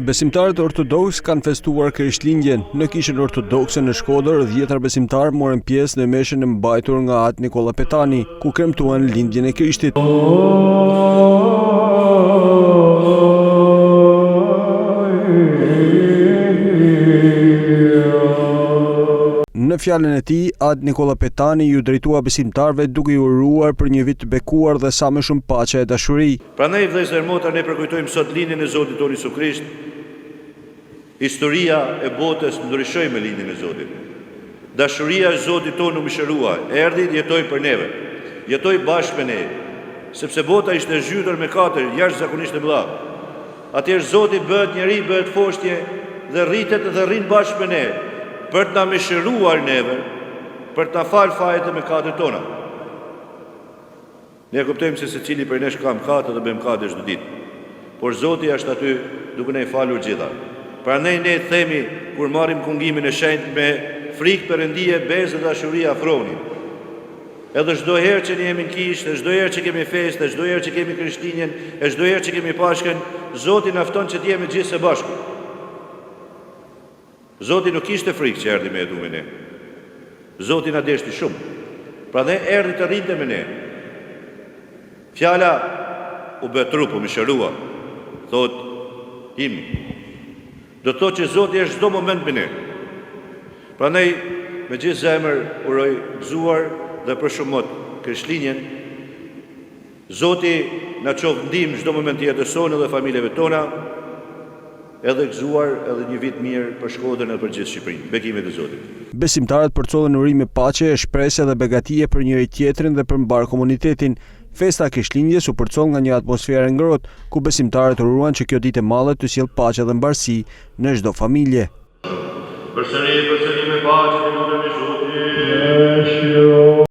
Besimtarët ortodoks kanë festuar Krishtlindjen. Në kishën ortodokse në Shkodër, 10 besimtarë morën pjesë në meshën e mbajtur nga At Nikola Petani, ku kremtuan lindjen e Krishtit. Në fjalën e tij, At Nikola Petani ju drejtua besimtarëve duke ju uruar për një vit të bekuar dhe sa më shumë paqe e dashuri. Prandaj vëllezër e motra, ne përkujtojmë sot lindjen e Zotit tonë Jezu Krisht. Historia e botës ndryshoi me lindjen e Zotit. Dashuria e Zotit tonë u mëshirua, erdhi dhe jetoi për neve. Jetoi bashkë me ne, sepse bota ishte zhytur me katër jashtëzakonisht të mëdha. Atëherë Zoti bëhet njeri, bëhet foshtje dhe rritet dhe rrin bashkë me ne, për të na mëshiruar neve, për të na falë fajet e mëkatet tona. Ne kuptojmë se secili prej nesh ka mëkate dhe bëjmë mëkate çdo ditë. Por Zoti është aty duke na i falur gjitha. Prandaj ne themi kur marrim kungimin e shenjtë me frikë perëndie, bezë dhe dashuri afroni. Edhe çdo herë që ne jemi në kishë, çdo herë që kemi festë, çdo herë që kemi Krishtlindjen, çdo herë që kemi Pashkën, Zoti na fton që të jemi gjithë së bashku. Zoti nuk ishte frikë që erdhi me jetu me ne. Zoti na deshti shumë. Prandaj erdhi të rrinte me ne. Fjala u bë trup, u mëshirua. Thot imi. Do të thotë që Zoti është çdo moment me ne. Prandaj me gjithë zemër uroj gëzuar dhe për shumot Krishtlindjen. Zoti na qof ndihmë çdo moment të jetës sonë dhe familjeve tona. Edhe gëzuar edhe një vit mirë për Shkodrën e për gjithë Shqipërinë. Bekimet e Zotit. Besimtarët përcollën urime paqe, shpresë dhe begatije për njëri tjetrin dhe për mbar komunitetin. Festa e Krishtlindjes u përcoll nga një atmosferë ngrohtë, ku besimtarët uruan që kjo ditë e madhe të sjellë paqe dhe mbarësi në çdo familje. Përsëri me paqe të lutemi Zotit.